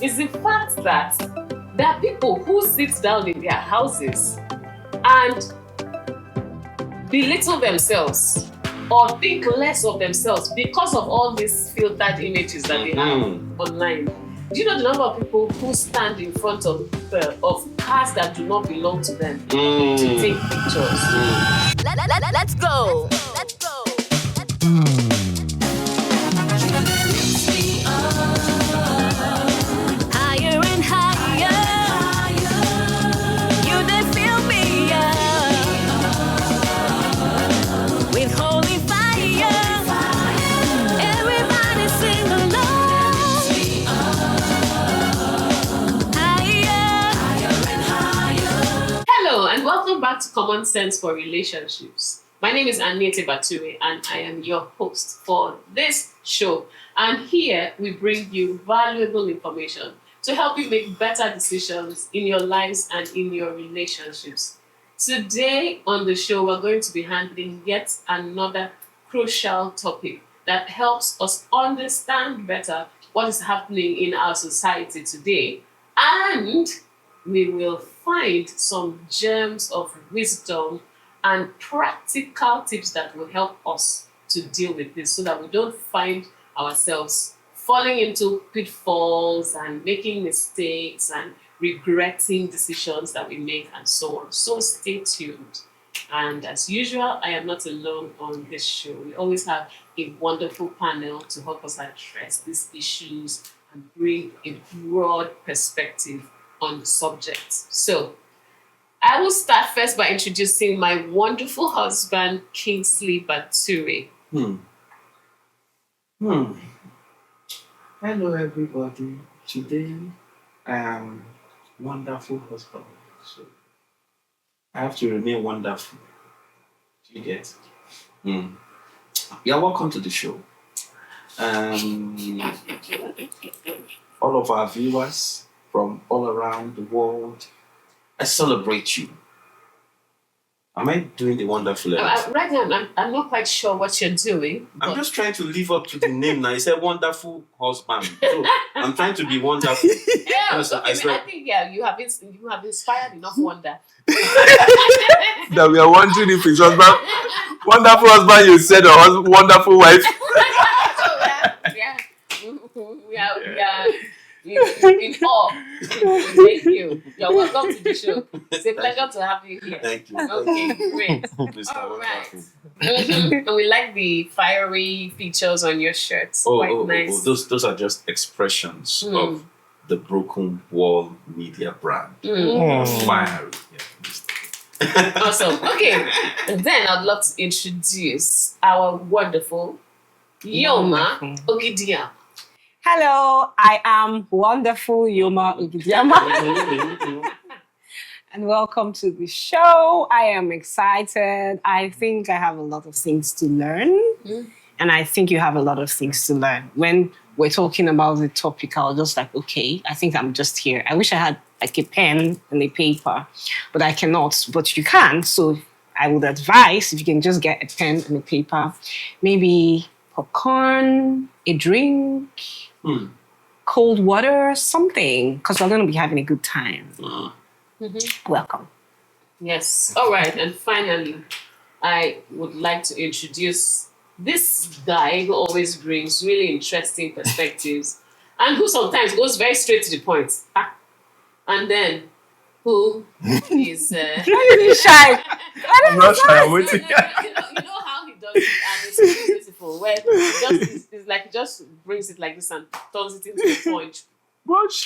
is the fact that there are people who sit down in their houses and belittle themselves or think less of themselves because of all these filtered images that they have online. Do you know the number of people who stand in front of cars that do not belong to them to take pictures? Let's go. Let's go. Higher and higher. You did fill me up with holy fire. Everybody sing along. Higher and higher. Hello and welcome back to Common Sense for Relationships. My name is Anietie Bature and I am your host for this show. And here we bring you valuable information to help you make better decisions in your lives and in your relationships. Today on the show, we're going to be handling yet another crucial topic that helps us understand better what is happening in our society today. And we will find some gems of wisdom and practical tips that will help us to deal with this so that we don't find ourselves falling into pitfalls and making mistakes and regretting decisions that we make and so on. So stay tuned. And as usual, I am not alone on this show. We always have a wonderful panel to help us address these issues and bring a broad perspective on the subject. So I will start first by introducing my wonderful husband, Kingsley Bature. Hello, everybody. Today, I am wonderful husband. So I have to remain wonderful. Do you get? You're welcome to the show. All of our viewers from all around the world, I celebrate you. Am I doing the wonderful? Right now, I'm not quite sure what you're doing. I'm just trying to live up to the name now. It's a wonderful husband. So I'm trying to be wonderful. Yeah, I think you have inspired enough wonder. That we are wondering if it's husband, wonderful husband you said, or wonderful wife. We are in awe. Thank you. You're welcome to the show. It's a pleasure to have you here. Thank you. Okay, great. All right. And we like the fiery features on your shirts. Quite nice. Those are just expressions of the Broken Wall Media brand. Fiery. Yeah. Awesome. Okay. And then I'd love to introduce our wonderful Yoma Ogidiam. Hello, I am wonderful Yoma Ogidiama. And welcome to the show. I am excited. I think I have a lot of things to learn. And I think you have a lot of things to learn. When we're talking about the topic, I was just like, okay, I think I'm just here. I wish I had like a pen and a paper, but I cannot, but you can. So I would advise if you can just get a pen and a paper, maybe popcorn, a drink, cold water, something, because we're going to be having a good time. Welcome. Yes. All right. And finally, I would like to introduce this guy who always brings really interesting perspectives and who sometimes goes very straight to the point. And then who is... shy. I'm not shy, I'm waiting. You know how he does it, and it's really beautiful. Where it's like he just brings it like this and turns it into a punch.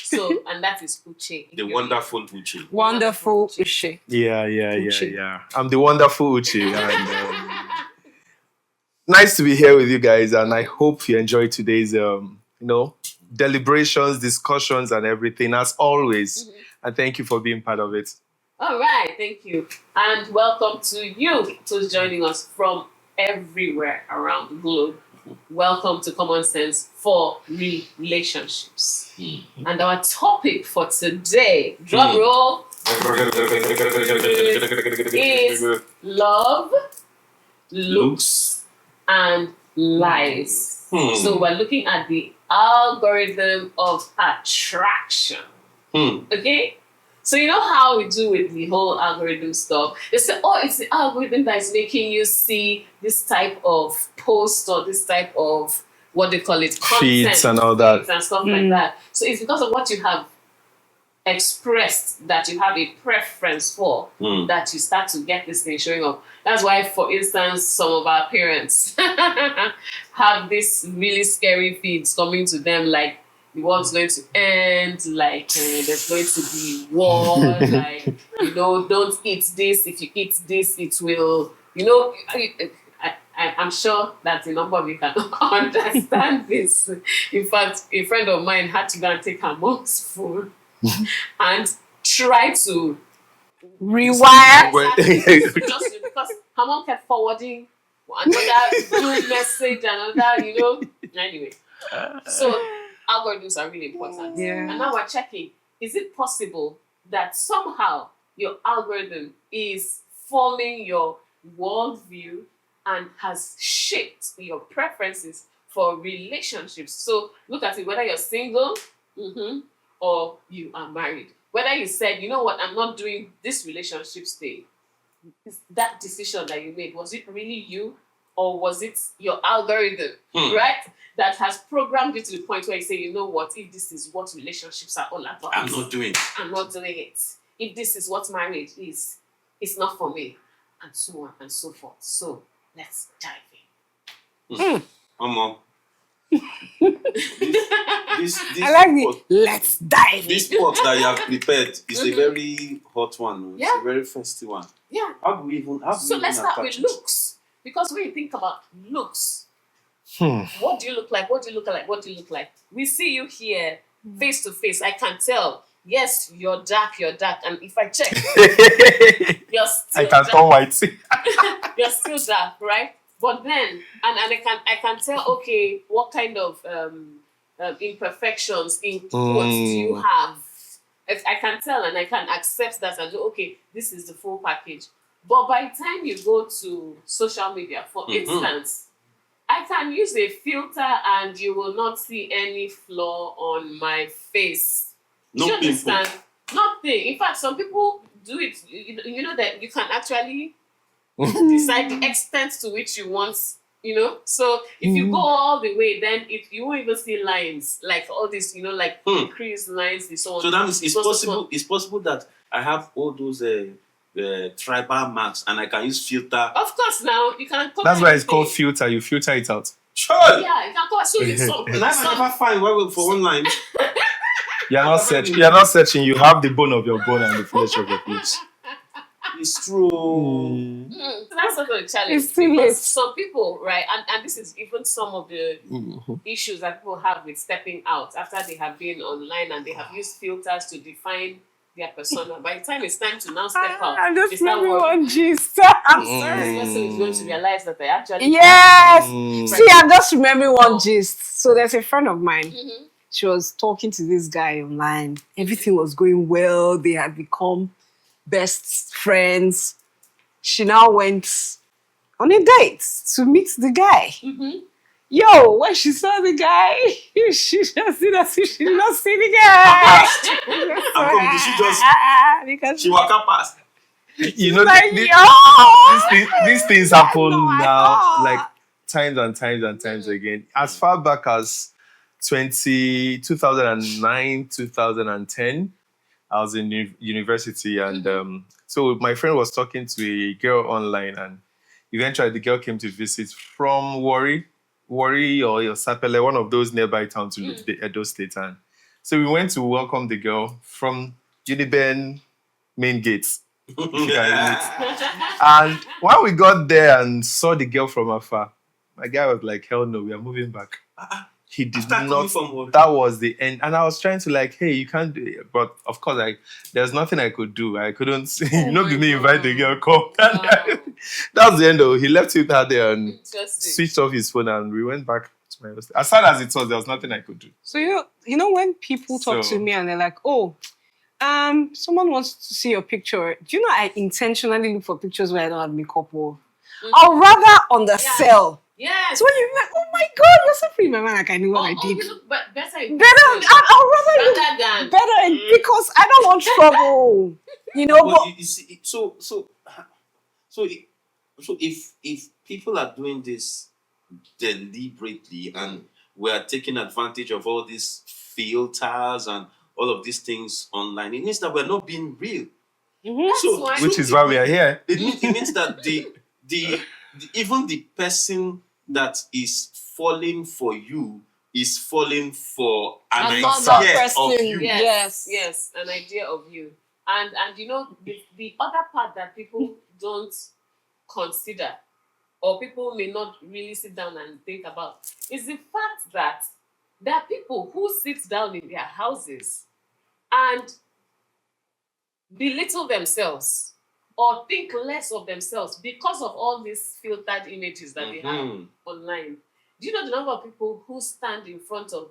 So, and that is Uche. The wonderful Uche. Wonderful Uche. Yeah. I'm the wonderful Uche. And, nice to be here with you guys, and I hope you enjoyed today's, deliberations, discussions, and everything, as always. And thank you for being part of it. All right, thank you. And welcome to you who's joining us from everywhere around the globe. Welcome to Common Sense for Relationships. And our topic for today, drum roll, is love, looks, and lies. So we're looking at the algorithm of attraction. Okay? So you know how we do with the whole algorithm stuff? They say, oh, it's the algorithm that is making you see this type of post or this type of what they call it, content, Feeds and all that. feeds and stuff like that. So it's because of what you have expressed that you have a preference for that you start to get this thing showing up. That's why, for instance, some of our parents have this really scary feeds coming to them, like the world's going to end, like there's going to be war, like, you know, don't eat this. If you eat this, it will, you know, I'm sure that a number of you can understand this. In fact, a friend of mine had to go and take her mom's phone and try to Rewire. just because her mom kept forwarding another good message, another, you know. Anyway, so algorithms are really important. Yeah. And now we're checking, is it possible that somehow your algorithm is forming your worldview and has shaped your preferences for relationships? So look at it, whether you're single or you are married. Whether you said, you know what, I'm not doing this relationship stay. Is that decision that you made, was it really you? Or was it your algorithm, right? That has programmed you to the point where you say, you know what, if this is what relationships are all about, I'm not doing it. I'm not doing it. If this is what marriage is, it's not for me. And so on and so forth. So let's dive in. Mom. This I like pot, it. Let's dive this in. pot that you have prepared is a very hot one. It's Yeah. a very festive one. Yeah. How do we even So let's start with attach it? looks. Because when you think about looks, what do you look like? What do you look like? What do you look like? We see you here face to face. I can tell. Yes, you're dark. And if I check, you're still I can dark. turn white. You're still dark, right? But then, and I can tell, okay, what kind of imperfections in quotes do you have? I can tell and I can accept that and go, okay, this is the full package. But by the time you go to social media, for instance, I can use a filter and you will not see any flaw on my face. No Do you pimple. understand? Nothing. In fact, some people do it. You know that you can actually decide the extent to which you want, you know. So if you go all the way, then you won't even see lines like all this, you know, like increased lines and so on. So that means it's So- possible. It's possible that I have all those tribal marks and I can use filter. Of course, now you can. Cover That's why it's everything. called filter. You filter it out. Sure. Yeah, you can cover. So you And I can never find for online. You're not searching. You're not searching. You have the bone of your bone and the flesh of your flesh. It's true. So that's not a challenge. It's still Because late. some people, right, and this is even some of the issues that people have with stepping out after they have been online and they have used filters to define their persona. By the time it's time to now step out, I'm they just start remembering worrying. one gist. I'm This sorry. person is going to realize that they actually Yes. Mm. See, I'm just remembering one gist. So there's a friend of mine. She was talking to this guy online. Everything was going well. They had become best friends. She now went on a date to meet the guy. Yo, when she saw the guy, she just did as if she did not see the guy. How come did she just Because she walk up past? You know, like, these things happen No, I now, thought. like times and times and times again. As far back as 2009, 2010, I was in university, and so my friend was talking to a girl online, and eventually the girl came to visit from Warri or Sapele, one of those nearby towns to the Edo State. And so we went to welcome the girl from Uniben main gates. And when we got there and saw the girl from afar, my guy was like, hell no, we are moving back. He did After coming not. from work. That was the end. And I was trying to like, hey, you can't do it. But of course, there's nothing I could do. I couldn't, my me invite the girl, come. Wow. That's the end though. He left it out there and Interesting. switched off his phone, and we went back to my hostel. As sad as it was, there was nothing I could do. So you know when people talk So- to me and they're like, oh, someone wants to see your picture. Do you know I intentionally look for pictures where I don't have makeup or I'll rather undersell Yes. So when you're like, oh my God, you're so free, my man, like I knew what I Oh, did. you look better in Better, person I'll rather you rather than better because I don't want trouble. You know, But but you see, so if people are doing this deliberately and we are taking advantage of all these filters and all of these things online, it means that we're not being real. that's why. Which is why we are here. It means that the even the person that is falling for you is falling for an Another idea person. of you. Yes, an idea of you. And you know, the other part that people don't consider or people may not really sit down and think about is the fact that there are people who sit down in their houses and belittle themselves or think less of themselves because of all these filtered images that they have Mhm. online. Do you know the number of people who stand in front of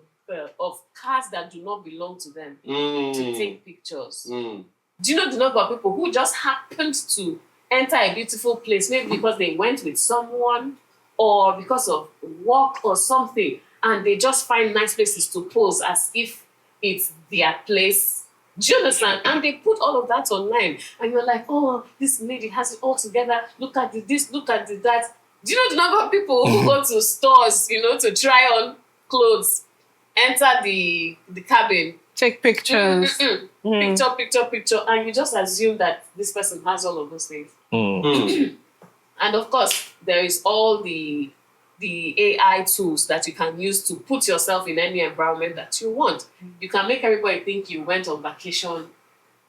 cars that do not belong to them to take pictures? Mm. Do you know the number of people who just happened to enter a beautiful place, maybe because they went with someone or because of work or something, and they just find nice places to pose as if it's their place? Do you understand? And they put all of that online, and you're like, oh, this lady has it all together. Look at this, look at that. Do you know the number of people who go to stores, you know, to try on clothes, enter the cabin, take pictures. picture, and you just assume that this person has all of those things. Mm. And of course, there is all the AI tools that you can use to put yourself in any environment that you want. You can make everybody think you went on vacation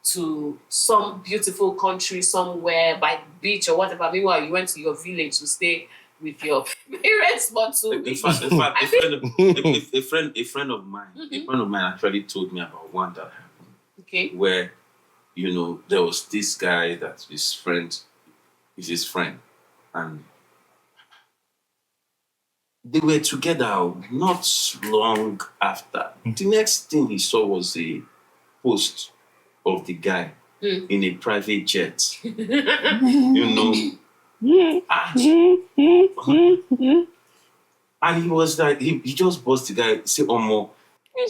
to some beautiful country somewhere by the beach or whatever. Meanwhile, you went to your village to stay with your parents, but to In fact, I think a friend of mine actually told me about one that happened okay. where, you know, there was this guy that his friend is his friend, and they were together not long after. The next thing he saw was a post of the guy in a private jet. You know. And he was like, he just buzzed the guy, say, Omo,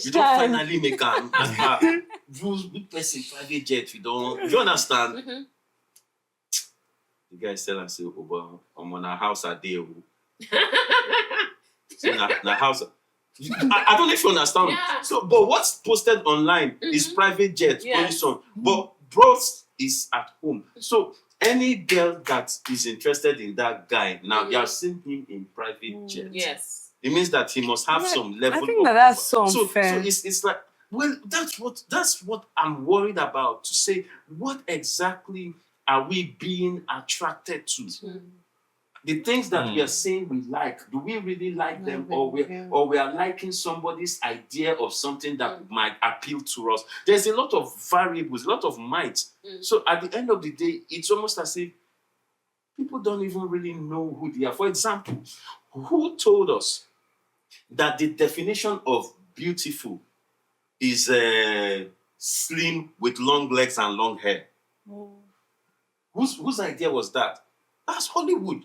you don't finally make an rules big person private jet, you don't. Do you understand? Mhm. The guy said, I say, oh, well, I'm on a house a day. So na house. I don't know if you understand. Yeah. So, but what's posted online is private jet, Yes. only son. But bros is at home. So any girl that is interested in that guy, now you have seen him in private jet. Yes. It means that he must have Yeah, some level I think of that's so so unfair. it's like, well, that's what I'm worried about, to say what exactly are we being attracted to? The things that we are saying we like, do we really like them, or we are liking somebody's idea of something that might appeal to us? There's a lot of variables, a lot of might. So at the end of the day, it's almost as if people don't even really know who they are. For example, who told us that the definition of beautiful is slim with long legs and long hair? Whose idea was that? That's Hollywood.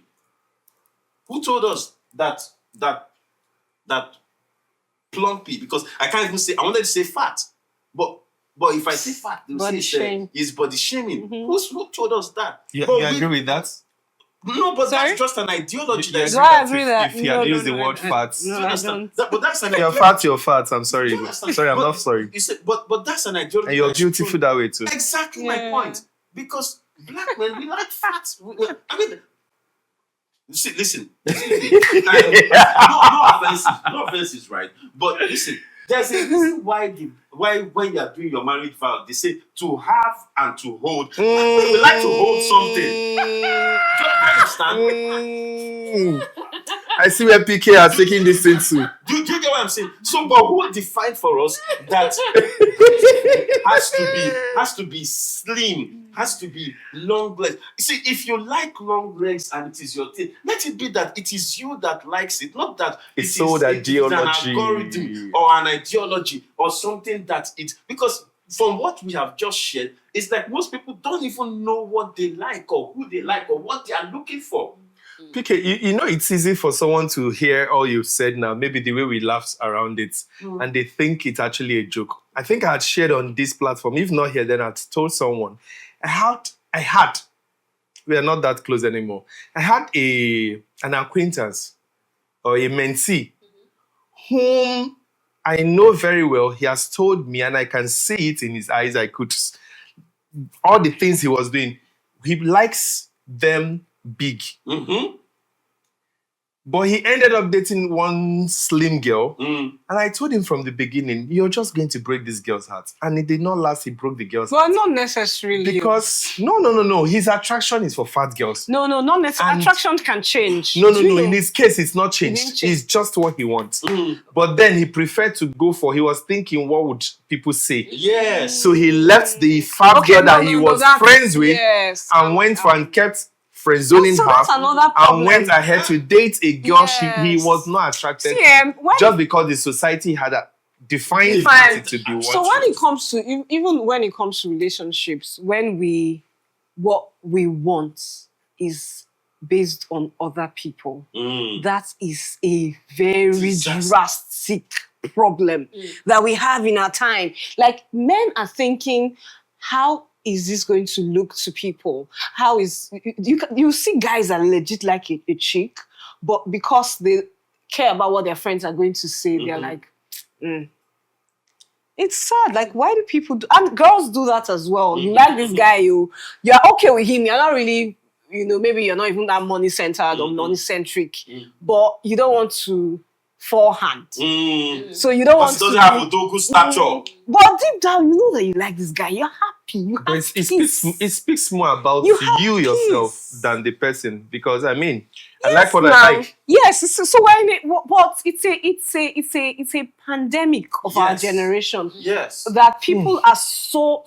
Who told us that plumpy? Because I can't even say, I wanted to say fat, but if I say fat, they'll Body say shame. it's body shaming. Who told us that? You But agree with that? No, but Sorry? that's just an ideology. You that is Do I that agree if- that if you had used the word fat. Do you I understand? don't. But that's an You're ideology. fat. I'm sorry. Do you understand? Sorry, I'm But not sorry. You said, but that's an ideology. And you're that is beautiful true. that way too. Exactly Yeah. my point. Because black men, we like fat. I mean, listen. No offenses, right? But listen, there's a reason why when you are doing your marriage vow, they say to have and to hold. We like to hold something. Do you understand? I see where PK are taking this thing to. Do you get what I'm saying? So, but who defined for us that has to be slim, has to be long legs? You see, if you like long legs and it is your thing, let it be that it is you that likes it, not that It's it so is that it is an ideology. algorithm or an ideology or something that it, because from what we have just shared, it's like most people don't even know what they like or who they like or what they are looking for. PK, you know it's easy for someone to hear all you've said now, maybe the way we laughed around it, and they think it's actually a joke. I think I had shared on this platform. If not here, then I'd told someone. I had, we are not that close anymore. I had an acquaintance or a mentee whom I know very well. He has told me, and I can see it in his eyes. All the things he was doing, he likes them big. Mm-hmm. But he ended up dating one slim girl. Mm. And I told him from the beginning, you're just going to break this girl's heart. And it did not last. He broke the girl's Well, heart. not necessarily. Because, no. His attraction is for fat girls. No, not necessarily. And- Attraction can change. No. Do you know? In his case, it's not didn't changed. change. It's just what he wants. Mm. But then he preferred to go for, he was thinking, what would people say? Yes. So he left the fat girl that he was friends with yes. and went for and kept friend zoning So her that's another problem. and went ahead to date a girl he Yes. was not attracted See, to. when Just because the society had a defined Defined. it to be So what when it comes to even when it comes to relationships, what we want is based on other people. Mm. That is a very Disaster. drastic problem that we have in our time. Like men are thinking, how is this going to look to people? How is you see guys are legit like a chick, but because they care about what their friends are going to say, they're like, It's sad. Like, why do people do? And girls do that as well. You like this guy, you're okay with him. You're not really, maybe you're not even that money centered or money centric, but you don't want to forehand. So you don't want Because to. it doesn't have Udoku stature. But deep down, you know that you like this guy. You're happy. You But have it peace. speaks more about You have you yourself peace. than the person. Because I mean, I Yes, like what now. I like. Yes, so when but it's a pandemic of our Yes. generation. Yes. That people are so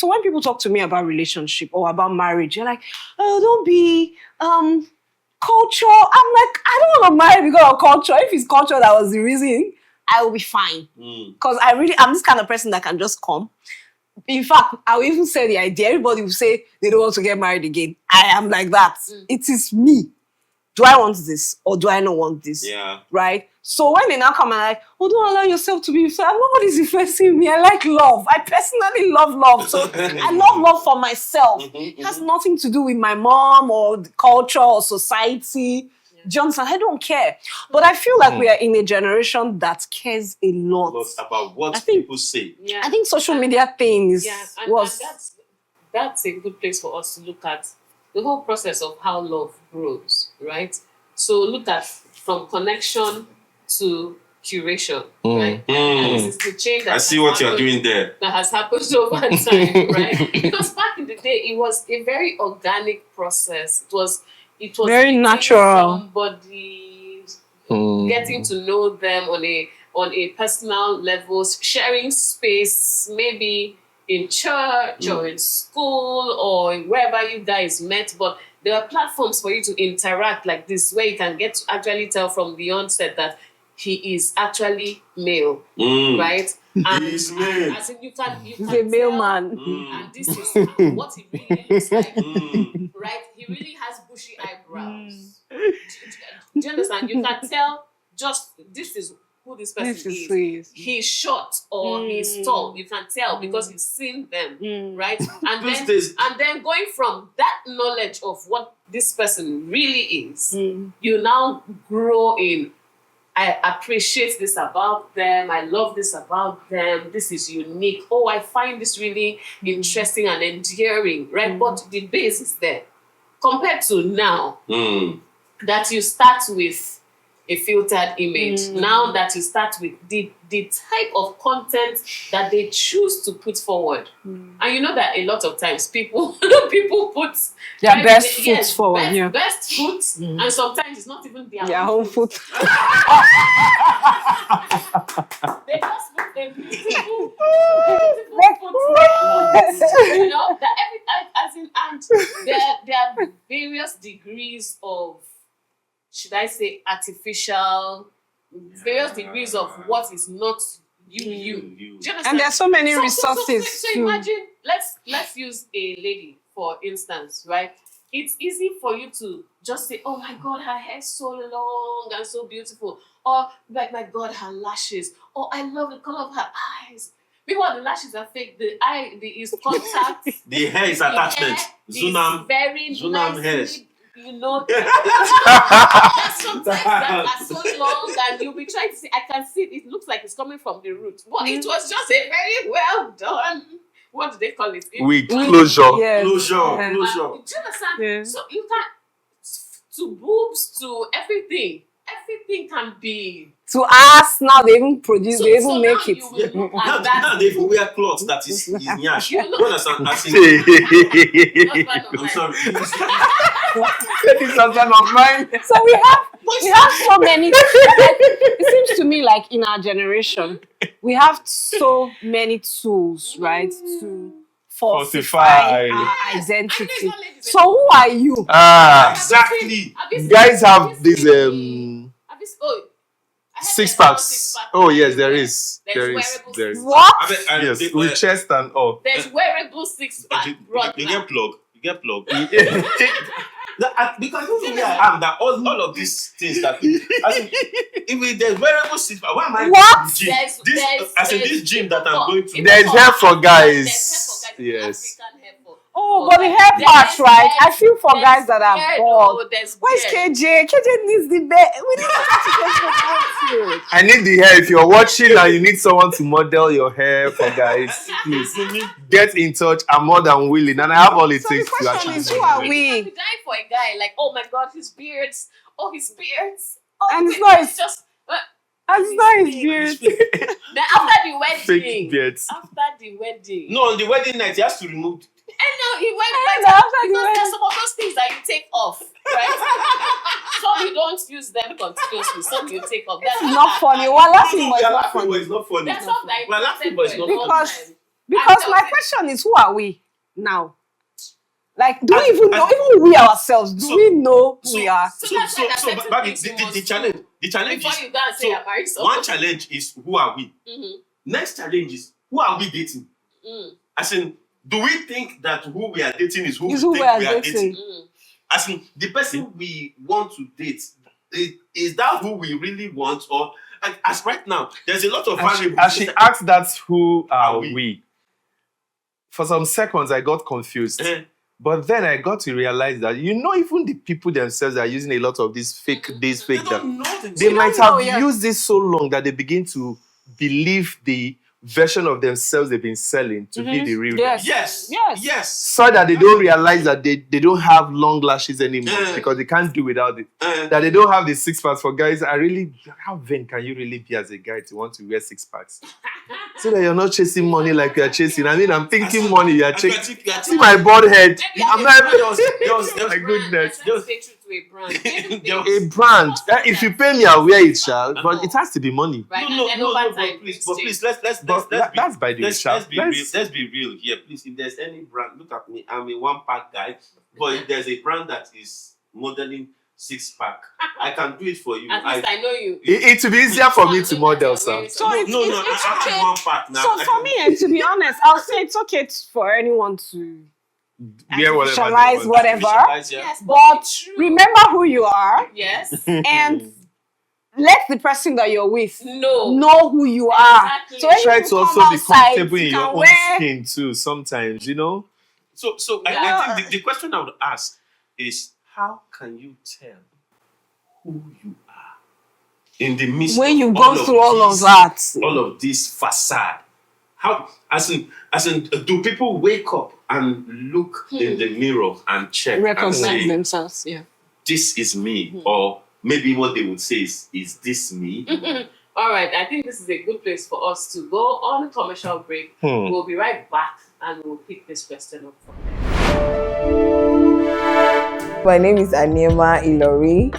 when people talk to me about relationship or about marriage, they're like, oh, don't be culture. I'm like, I don't want to marry because of culture. If it's culture that was the reason, I will be fine. Because I'm this kind of person that can just come. In fact, I will even say the idea. Everybody will say they don't want to get married again. I am like that. It is me. Do I want this or do I not want this? Yeah. Right? So when they now come and like, oh, don't allow yourself to be yourself. Nobody's influencing me. I like love. I personally love love. So I love love for myself. It has nothing to do with my mom or the culture or society. Johnson, I don't care. But I feel like we are in a generation that cares a lot. Lots about what I think- people say. Yeah. I think social media things and was that's a good place for us to look at the whole process of how love grows, right? So look at from connection to curation, right? And this is the change that I has see what you're happened- doing there. that has happened over time, right? Because back in the day, it was a very organic process. It was Very meeting natural. somebody, getting to know them on a personal level, sharing space, maybe in church or in school or wherever you guys met. But there are platforms for you to interact like this, where you can get to actually tell from the onset that he is actually male, right? And He's male. as in you can He's a mailman. and this is what he really looks like, right? He really has bushy eyebrows. Do you understand? You can tell just this is who this person This is is. who he is. He's short or he's tall. You can tell because you've seen them, right? These And then going from that knowledge of what this person really is, you now grow in. I appreciate this about them. I love this about them. This is unique. Oh, I find this really interesting and endearing, right? But the base is there. Compared to now, that you start with a filtered image. Now that you start with the type of content that they choose to put forward. And you know that a lot of times people put Their best foot forward. best foot, and sometimes it's not even their Their own foot. They just put a beautiful foot. You know, that and there are various degrees of, should I say, artificial, various degrees of what is not you. Do you understand? And there's so many resources. So imagine, let's use a lady for instance, right? it's easy for you to just say, "Oh my God, her hair is so long and so beautiful," or like, "My God, her lashes," or "I love the color of her eyes." Meanwhile, the lashes are fake. The eye, is contact. The hair is The attachment. hair Zunam. is very Zunam hairs. nicely, there's some things that are so long, and you'll be trying to see. I can see it looks like it's coming from the root, but it was just a very well done. What do they call it? With closure. Yes. Closure. Do you Closure. understand? Yeah. So you can, to boobs, to everything can be. To us now, they even produce, they even so make now it. you will look Now, at that. now they will wear clothes that is nyash. You You know- understand? As in, Husband of I'm mine. sorry. That is a son of mine. So we have so many. It seems to me like in our generation, we have so many tools, right, to falsify Falsify. our Yes, identity. and there's one lady So who are you? Exactly. Have you seen- Guys have have you this seen the- have you seen- oh, I heard six there's now packs. 6-pack. Oh yes, there is. There's There is. wearable There is. What? Yes, with chest and all. There's wearable 6-pack. You get plug. You get plug. Because you know where I am, that all of these things that as in, if there's wearable six, why am I What? going to the gym? There's As in this gym that I'm going to. There's hair for guys. There's hair for guys. Yes. African hair for. Oh, but the hair patch, right? I feel for guys that are beard, bald. oh, there's Where's beard. KJ? KJ needs the bed. We need to get the outfit. I need the hair. If you're watching and you need someone to model your hair for guys, please get in touch. I'm more than willing, and I have all it So the takes to question actually. is, who are You we? can be dying for a guy like, oh my God, his beards. Oh, his beards. Oh, And it's wait, not it's his- just. That's not his beard. Then after the wedding. Fake beards. After the wedding. No, on the wedding night, he has to remove. And now he went And back after the because wedding. there's some of those things that you take off, right? Some you don't use them continuously. Some you take off. It's not funny. We're laughing, but We it's are not laughing, but funny. it's not funny. There's some that We're laughing, but it's not funny. Because my question is, who are we now? Like, do we And- even know? and- Even we ourselves, do So- we know who So, we are? so, So that's so, why so, certain Babi, things you the must challenge before is, you go and say so you're married someone. one challenge is, who are we? Mm-hmm. Next challenge is, who are we dating? Mm. As in, do we think that who we are dating is who Is we who think we are we are dating. dating? Mm. As in, the person we want to date, is that who we really want? Or, as right now, there's a lot of variables. As she asked, that's who are Are we? we? For some seconds, I got confused. Eh, But then I got to realize that, even the people themselves are using a lot of these fake, they that don't know themselves. they might know, have yeah. used this so long that they begin to believe the version of themselves they've been selling to be the real Yes. them. Yes. Yes. Yes. So that they don't realize that they don't have long lashes anymore Yeah. because they can't do without it. Eh, That they don't have the 6-packs for guys. How vain can you really be as a guy to want to wear 6-packs? So that you're not chasing money like you're chasing. I mean, I'm thinking money, you're chasing. See my bald head. I'm not. My goodness. There was to a brand. A brand. If you pay me, I'll wear it, child. But it has to be money. Right, No, and no, over no, time, but please, let's But be, that's by the way, let's child. be real. Let's be real here, please. If there's any brand, look at me. I'm a 1-pack guy, but if there's a brand that is modeling 6-pack, I can do it for you. At least I know you. It will be easier for me to model, sir. So no, it's I okay. have 1-pack now. So for me, and to be honest, I'll say it's okay for anyone to Wear whatever. they visualize want. whatever. Visualize, yeah. Yes, But it's true. remember who you are Yes. and let the person that you're with No. know who you are. Exactly. So when Try you to come also be outside, comfortable in you your can own wear- skin too. Sometimes, So Yeah. I think the question I would ask is, how can you tell who you are in the midst when of you go through all of these- that. all of this facade? How, as in, do people wake up and look in the mirror and check and Recognize say, themselves, yeah. this is me? Or maybe what they would say is this me? All right, I think this is a good place for us to go on a commercial break. Hmm. We'll be right back and we'll pick this question up from there. My name is Aniema Ilori.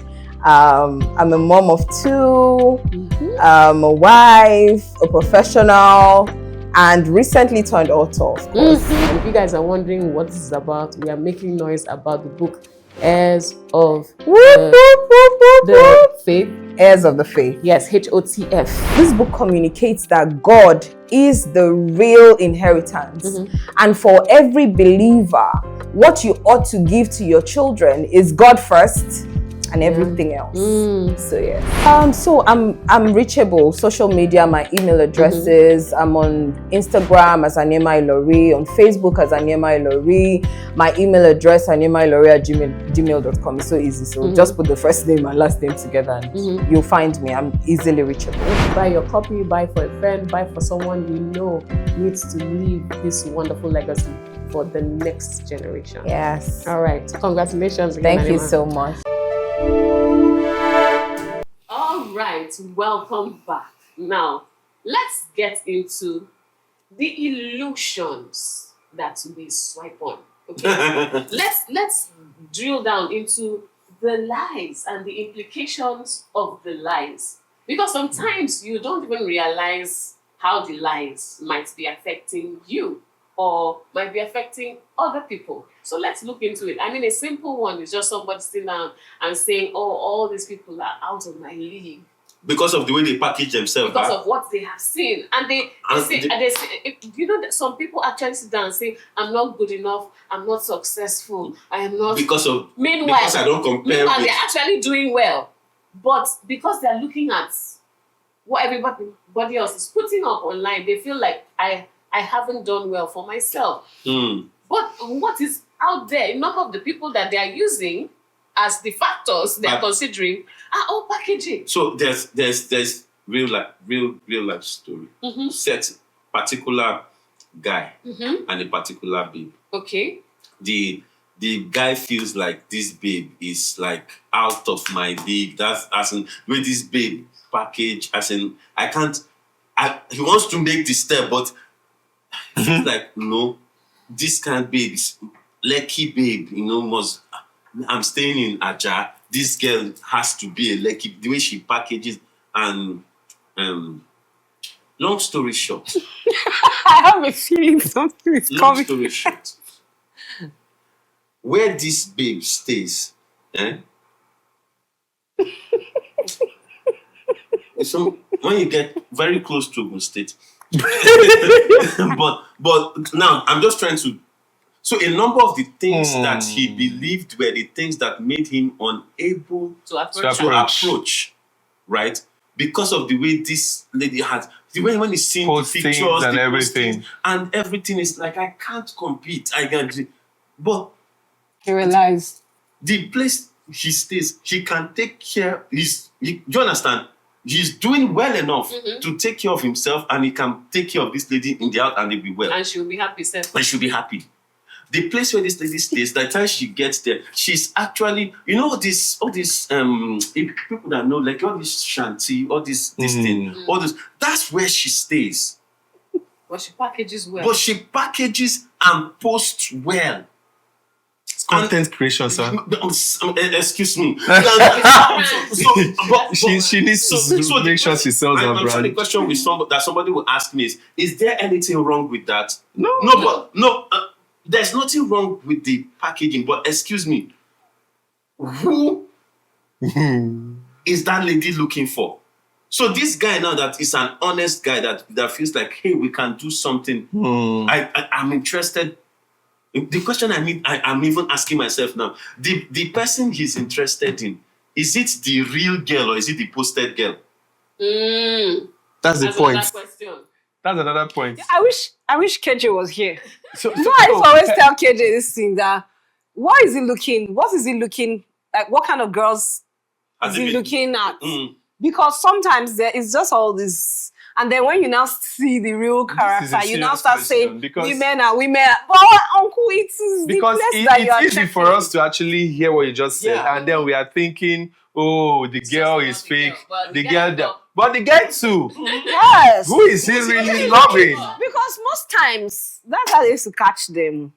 I'm a mom of 2, a wife, a professional, and recently turned author, of course. If you guys are wondering what this is about, we are making noise about the book Heirs of the Faith. Heirs of the Faith. Yes, HOTF. This book communicates that God is the real inheritance. And for every believer, what you ought to give to your children is God first and everything else. So yeah. So I'm reachable. Social media, my email addresses. I'm on Instagram as Aniema Ilori, on Facebook as Aniema Ilori. My email address aniemailori@gmail.com. It's so easy. So just put the first name and last name together and you'll find me. I'm easily reachable. Buy your copy, buy for a friend, buy for someone you know needs to leave this wonderful legacy for the next generation. Yes. All right. Congratulations again. Thank you Aniema. so much. All right, welcome back. Now, let's get into the illusions that we swipe on. Okay, let's drill down into the lies and the implications of the lies, because sometimes you don't even realize how the lies might be affecting you or might be affecting other people. So let's look into it. I mean, a simple one is just somebody sitting down and saying, "Oh, all these people are out of my league." Because of the way they package themselves. Because of what they have seen. And they say, you know, that some people actually sit down and say, "I'm not good enough, I'm not successful, I am not." Because I don't compare. Meanwhile, they're actually doing well. But because they're looking at what everybody else is putting up online, they feel like I haven't done well for myself. But what is out there, none of the people that they are using as the factors they are considering are all packaging. So there's real life story. Set particular guy and a particular babe. Okay. The guy feels like this babe is like out of my league. That's as in with this babe package, as in he wants to make the step, but he's like, no, this kind of babe is lucky babe, I'm staying in Aja. This girl has to be a lucky, the way she packages. And long story short, I have a feeling something is long coming. story short, where this babe stays, so when you get very close to Ogun State, but now I'm just trying to. So a number of the things that he believed were the things that made him unable to approach, right? Because of the way this lady had, the way when he's seeing the pictures and the everything, and everything is like, I can't compete. But He realized the place he stays, he can take care. Do you understand? He's doing well enough to take care of himself, and he can take care of this lady in the out, and they'll be well. And she'll be happy, sir. And she'll be happy. The place where this lady stays, by the time she gets there, she's actually, all these people that know, like all this shanty, all this thing, all this, that's where she stays. But she packages well. But she packages and posts well. It's content creation, sir. Excuse me. She needs to make sure she sells her I'm sure the brand. question that somebody will ask me is there anything wrong with that? No. There's nothing wrong with the packaging, but excuse me, who is that lady looking for? So this guy now that is an honest guy that feels like, hey, we can do something. I'm interested. The question I'm even asking myself now, the person he's interested in, is it the real girl or is it the posted girl? That's the point. Question. That's another point. I wish KJ was here. So, I used to always tell KJ this thing that what is he looking like? What kind of girls is he looking at? Because sometimes there is just all this, and then when you now see the real character, you now start saying women are women. But uncle, it is the place that you are it's easy for us to actually hear what you just said, and then we are thinking, oh, the girl is fake. The girl, but the guy too. Yes. Who is he really loving? Because most times that's how they used to catch them.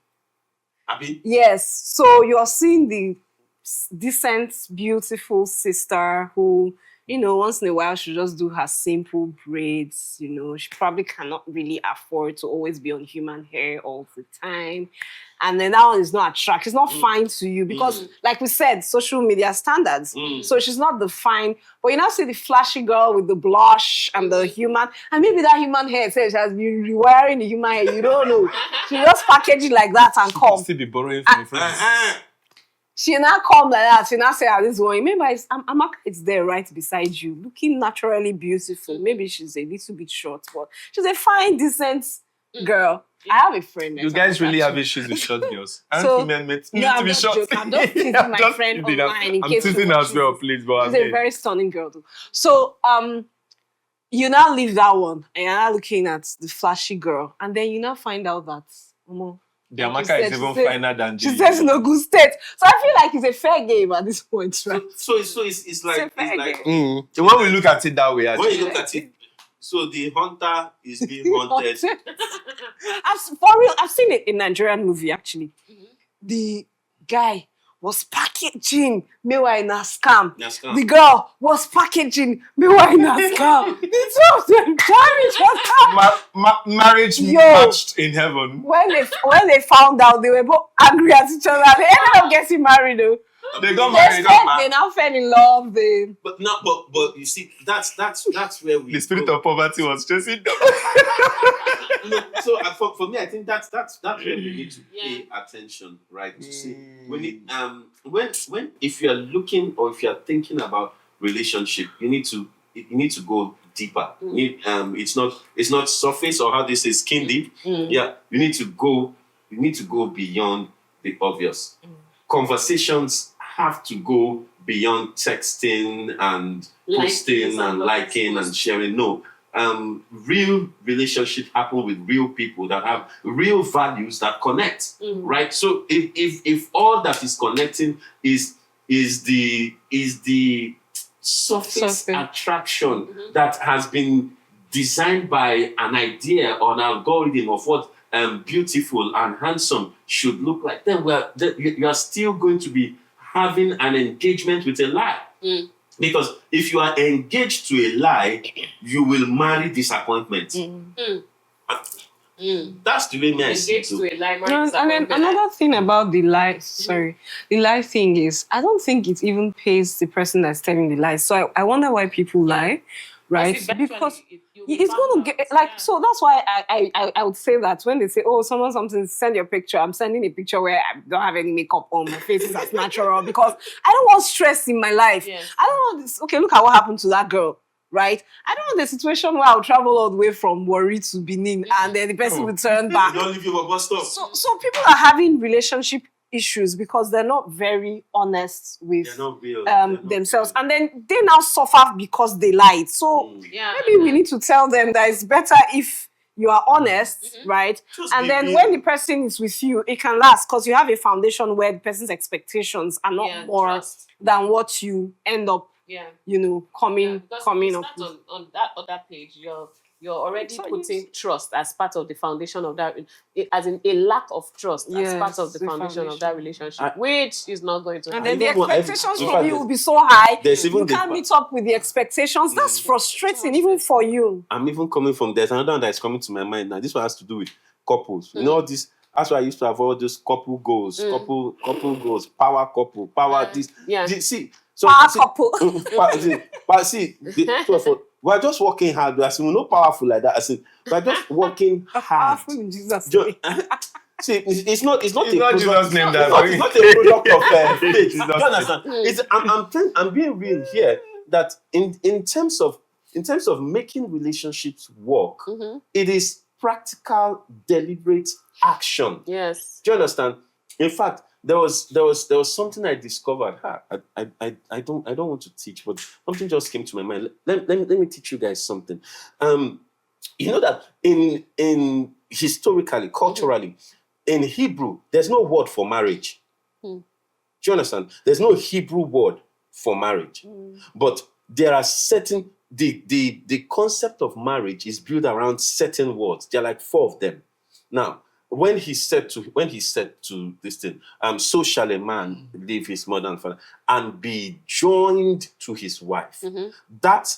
Abi? Yes. So you're seeing the decent, beautiful sister who once in a while she'll just do her simple braids. She probably cannot really afford to always be on human hair all the time. And then that one is not attractive. It's not fine to you because, like we said, social media standards. So she's not the fine. But you now see the flashy girl with the blush and the human, and maybe that human hair says she has been rewiring the human hair. You don't know. She just package it like that and come. Still be borrowing from friends. She now come like that. She now say, this one. Maybe Amaka is there right beside you, looking naturally beautiful. Maybe she's a little bit short, but she's a fine, decent girl. I have a friend. You guys really have issues with short girls. Aren't So- women meant No, I'm to be just short? joking. I'm just teasing I'm my just friend kidding. online in I'm case she teasing as watches well, this. please. But She's a very stunning girl, though. So, you now leave that one, and you're now looking at the flashy girl, and then you now find out that, the like you Amaka said, is she even said- finer than she the... says in a good state. So I feel like it's a fair game at this point, right? So it's like It's a fair it's like So when we look at it that way, when actually, you look at it, so the hunter is being hunted. For real, I've seen it in a Nigerian movie, actually. The guy was packaging meanwhile in a scam. Yes, come. The girl was packaging meanwhile in a scam. The two of them trying each other. marriage Yo. matched in heaven. When they found out, they were both angry at each other. They ended up getting married, though. They got They married. said they now fell in love. But no, but you see, that's where we The spirit go. of poverty was chasing them. No, so for me, I think that's where we need to pay attention, right? To see when if you're looking or if you're thinking about relationship, you need to go deeper. It's not surface or how this is skin deep. Yeah, you need to go beyond the obvious. Conversations have to go beyond texting and posting and liking and sharing. No. Real relationships happen with real people that have real values that connect, right? So if all that is connecting is the surface attraction that has been designed by an idea or an algorithm of what beautiful and handsome should look like, then you are still going to be having an engagement with a lie. Because if you are engaged to a lie, you will marry disappointment. That's the way me I see Engaged it. to a lie, And then another thing about the lie, the lie thing is, I don't think it even pays the person that's telling the lie. So I wonder why people lie, right? Because it's going to get so that's why I would say that when they say, oh, something, send your picture, I'm sending a picture where I don't have any makeup on, my face is as natural, because I don't want stress in my life. Yes. I don't want this. Okay, look at what happened to that girl, right? I don't want the situation where I'll travel all the way from Warri to Benin and then the person will turn back. Don't leave your bus stop. So people are having relationship issues because they're not very honest with They're not real. They're not themselves, real. and then they now suffer because they lied. So maybe we need to tell them that it's better if you are honest, right? Just And be then real. when the person is with you, it can last because you have a foundation where the person's expectations are not more trust. than what you end up, coming because up. if you start on that other page, you're already putting trust as part of the foundation of that, as in a lack of trust as part of the foundation of that relationship, which is not going to And happen. then the even want expectations in from fact, you will be so high, there's you even the can't meet up with the expectations. That's frustrating, even for you. I'm even coming from there's another one that's coming to my mind now. This one has to do with couples. You know this. That's why I used to have all those couple goals, couple goals, power couple, power this. See, so Power see, couple. We're just working hard. I said, we're not powerful like that. I said, we're just working hard. Powerful in Jesus' Jo- name. See, it's not It's a not product- Jesus' name that it's not a product of faith. Do you Jesus' understand? I'm being real here that in terms of making relationships work, it is practical, deliberate action. Yes. Do you understand? In fact, there was something I discovered. I don't want to teach, but something just came to my mind. Let me teach you guys something. You know that in historically, culturally, in Hebrew, there's no word for marriage. Do you understand? There's no Hebrew word for marriage. But there are certain the concept of marriage is built around certain words. There are like 4 of them. Now, when he said to this thing, so shall a man leave his mother and father and be joined to his wife. That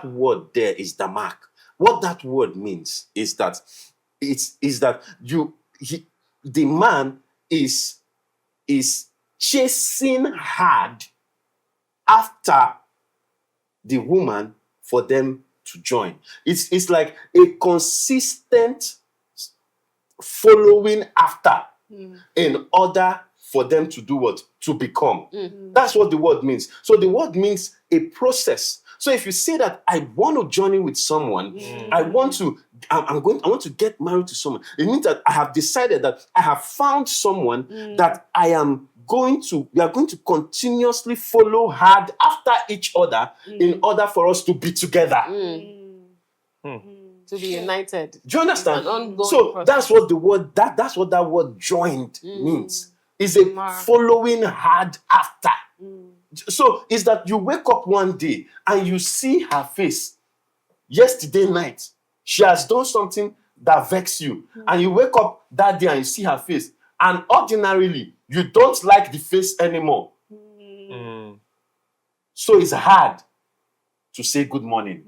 word there is the mark. What that word means is that the man is chasing hard after the woman for them to join. It's like a consistent following after in order for them to do what? To become. That's what the word means. So the word means a process. So if you say that I want to join in with someone, I want to get married to someone, it means that I have decided that I have found someone that we are going to continuously follow hard after each other in order for us to be together. To be united. Do you understand? An ongoing So process. that's what the word that's what that word joined means. Is a following hard after. So is that you wake up one day and you see her face. Yesterday night, she has done something that vexed you, and you wake up that day and you see her face, and ordinarily you don't like the face anymore. So it's hard to say good morning,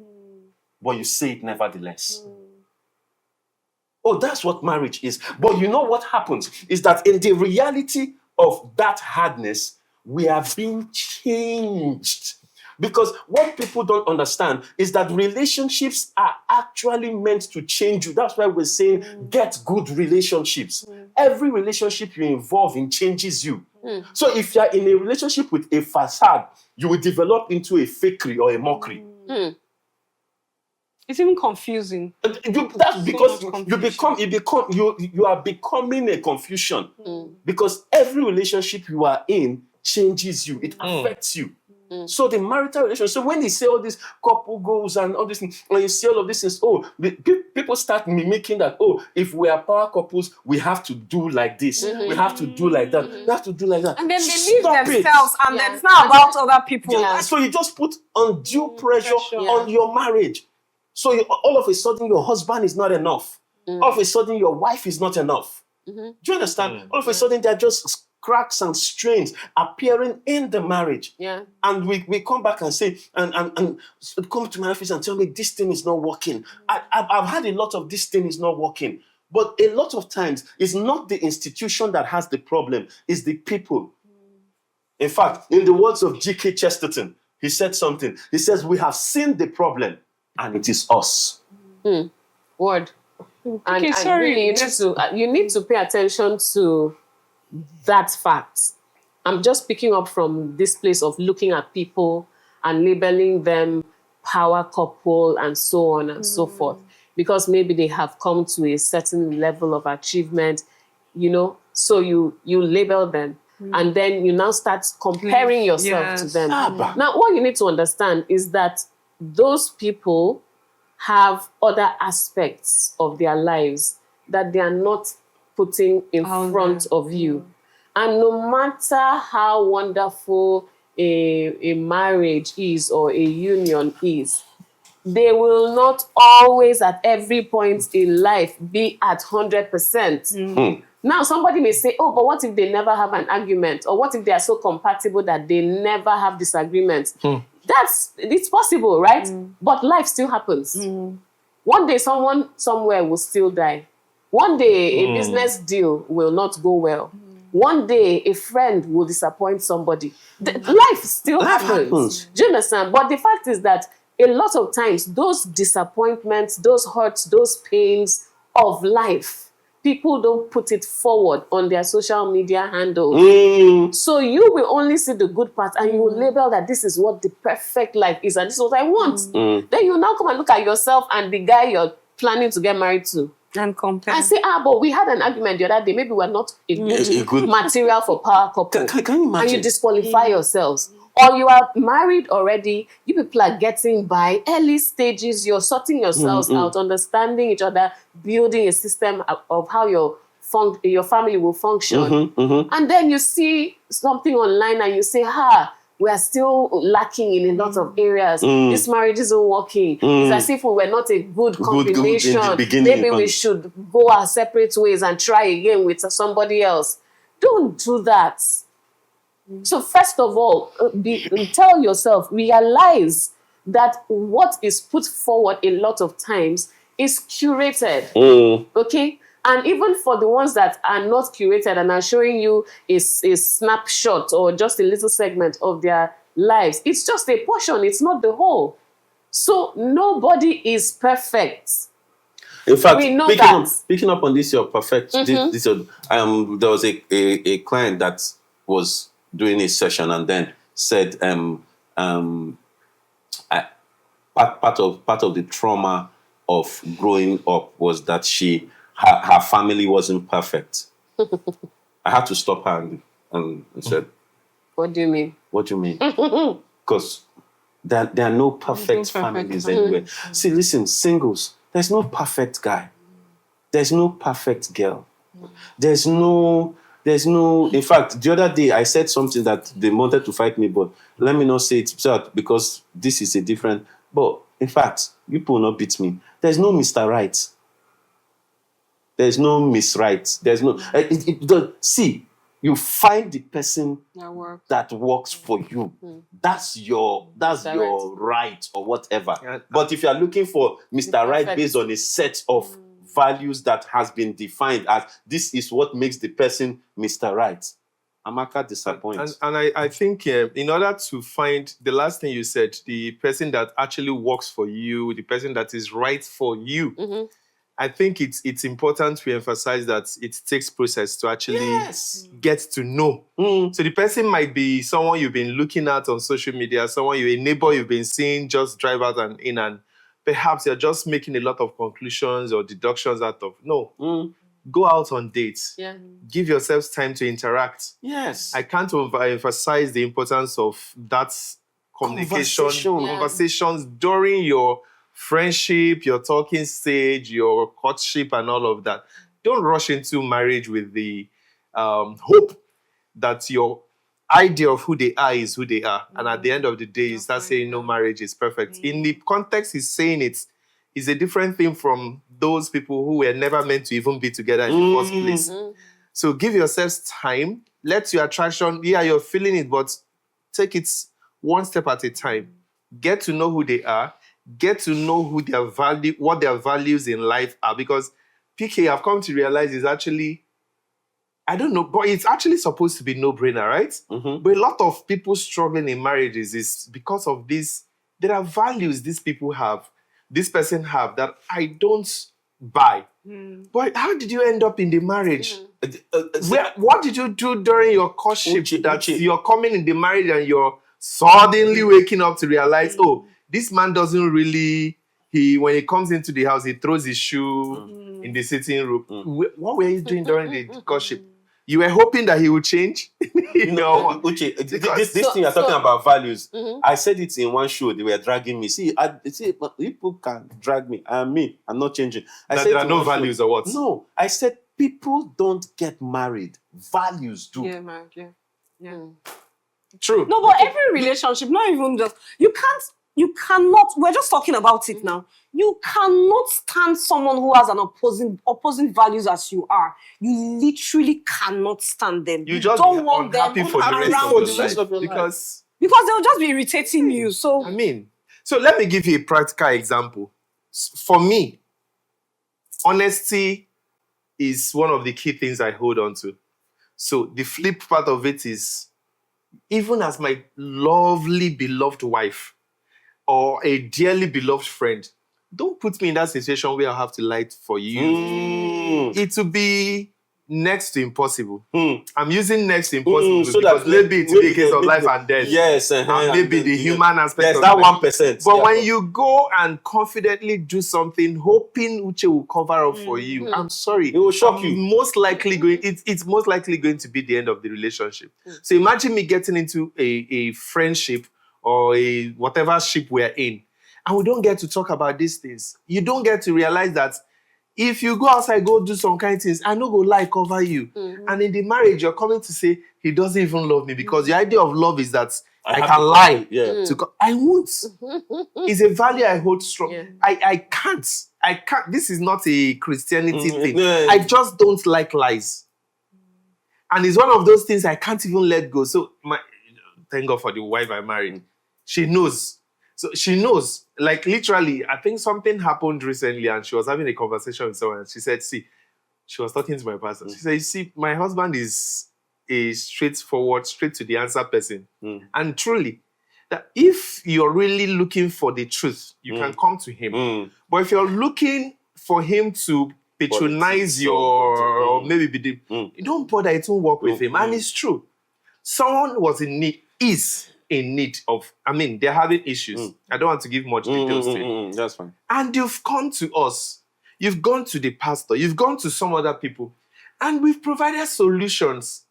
but you say it nevertheless. Oh, that's what marriage is. But you know what happens is that in the reality of that hardness, we are being changed. Because what people don't understand is that relationships are actually meant to change you. That's why we're saying get good relationships. Every relationship you involve in changes you. So if you're in a relationship with a facade, you will develop into a fakery or a mockery. It's even confusing. That's because much you are becoming a confusion. Because every relationship you are in changes you. It affects you. So the marital relationship. So when they say all these couple goals and all these things, when you see all of these things, people start mimicking that. Oh, if we are power couples, we have to do like this. We have to do like that. We have to do like that. And then they Stop leave it. themselves, and then it's not about other people. Yeah. So you just put undue pressure on your marriage. So all of a sudden, your husband is not enough. All of a sudden, your wife is not enough. Do you understand? All of a sudden, there are just cracks and strains appearing in the marriage. Yeah. And we come back and say, and come to my office and tell me this thing is not working. I've had a lot of this thing is not working. But a lot of times, it's not the institution that has the problem, it's the people. In fact, in the words of G.K. Chesterton, he said something. He says, we have seen the problem, and it is us. Word. Okay, sorry. Really, you need to pay attention to that fact. I'm just picking up from this place of looking at people and labeling them power couple and so on and so forth. Because maybe they have come to a certain level of achievement, so you label them. And then you now start comparing yourself to them. Now, what you need to understand is that those people have other aspects of their lives that they are not putting in front of you. And no matter how wonderful a marriage is or a union is, they will not always at every point in life be at 100%. Now, somebody may say, oh, but what if they never have an argument? Or what if they are so compatible that they never have disagreements? It's possible, right? But life still happens. One day, someone somewhere will still die. One day, a business deal will not go well. One day, a friend will disappoint somebody. Life still happens. Do you understand? But the fact is that a lot of times, those disappointments, those hurts, those pains of life, people don't put it forward on their social media handles. So you will only see the good part and you will label that this is what the perfect life is and this is what I want. Then you now come and look at yourself and the guy you're planning to get married to. And compare. And say, but we had an argument the other day. Maybe we're not a good material for power couple. Can you imagine? And you disqualify yourselves. Or you are married already, you people are getting by early stages, you're sorting yourselves out, understanding each other, building a system of how your family will function. And then you see something online and you say, we are still lacking in a lot of areas. This marriage isn't working. It's as if we were not a good combination. in the beginning. Maybe we should go our separate ways and try again with somebody else. Don't do that. So first of all, tell yourself, realize that what is put forward a lot of times is curated. Okay? And even for the ones that are not curated and are showing you a snapshot or just a little segment of their lives, it's just a portion, it's not the whole. So nobody is perfect. In fact, We know that. picking up on this, you're perfect. There was a client that was doing a session and then said, part of the trauma of growing up was that her family wasn't perfect. I had to stop her and said, What do you mean? "What do you mean?" Because there are no perfect families anywhere. See, listen, singles. There's no perfect guy. There's no perfect girl. There's no. In fact, the other day I said something that they wanted to fight me, but let me not say it because this is a different. But in fact, people will not beat me. There's no Mr. Right. There's no Miss Right. There's no. See, you find the person that works for you. That's your right or whatever. Yeah. But if you are looking for Mr. Right Perfect. based on a set of values that has been defined as this is what makes the person Mr. Right, Amaka disappoints. And I think in order to find the last thing you said, the person that actually works for you, the person that is right for you, I think it's important to emphasize that it takes process to actually get to know. So the person might be someone you've been looking at on social media, a neighbor you've been seeing just drive out and in, and perhaps you're just making a lot of conclusions or deductions out of. No. Go out on dates. Yeah. Give yourselves time to interact. Yes. I can't emphasize the importance of that conversations during your friendship, your talking stage, your courtship, and all of that. Don't rush into marriage with the hope that your idea of who they are is who they are. And at the end of the day, you start saying no marriage is perfect. In the context he's saying it is a different thing from those people who were never meant to even be together in the first place. So give yourselves time. Let your attraction, you're feeling it, but take it one step at a time. Get to know who they are. Get to know what their values in life are. Because PK, I've come to realize, is actually, I don't know, but it's actually supposed to be no-brainer, right? But a lot of people struggling in marriages is because of this. There are values these people have, this person have, that I don't buy. But how did you end up in the marriage? What did you do during your courtship that you're coming in the marriage and you're suddenly waking up to realize, oh, this man doesn't really, when he comes into the house, he throws his shoe in the sitting room. What were you doing during the courtship? You were hoping that he would change? Uche, this thing you're talking about values. I said it in one show. They were dragging me. See, people can drag me. I'm not changing. There are no values or what? No, I said people don't get married. Values do. Yeah, man. Yeah. True. No, but every relationship, not even just, you cannot, we're just talking about it now. You cannot stand someone who has an opposing values as you are. You literally cannot stand them. You just don't be want them unhappy for the around rest of you. your life. Because they'll just be irritating you. So So let me give you a practical example. For me, honesty is one of the key things I hold on to. So the flip part of it is, even as my lovely, beloved wife or a dearly beloved friend, don't put me in that situation where I have to lie for you. It will be next to impossible. I'm using next to impossible So because that maybe it's a case of life and death. Yes, and maybe the human aspect. Yes, of that life. 1%. But when you go and confidently do something, hoping Uche will cover up for you, I'm sorry, it will shock you. It's most likely going to be the end of the relationship. So imagine me getting into a friendship or a whatever ship we're in, and we don't get to talk about these things. You don't get to realize that if you go outside, go do some kind of things, I no go lie cover you. And in the marriage, you're coming to say, he doesn't even love me because the idea of love is that I can lie. Yeah. I won't. It's a value I hold strong. Yeah. I can't. This is not a Christianity thing. Yeah. I just don't like lies. And it's one of those things I can't even let go. So thank God for the wife I married. She knows. So she knows. Like literally, I think something happened recently and she was having a conversation with someone and she said, see, she was talking to my pastor. She said, you see, my husband is a straightforward, straight to the answer person. And truly, that if you're really looking for the truth, you can come to him. But if you're looking for him to patronize or maybe be don't bother, it won't work with him. And it's true. Someone was in need, is in need of, they're having issues. I don't want to give much details to it. That's fine. And you've come to us. You've gone to the pastor. You've gone to some other people. And we've provided solutions.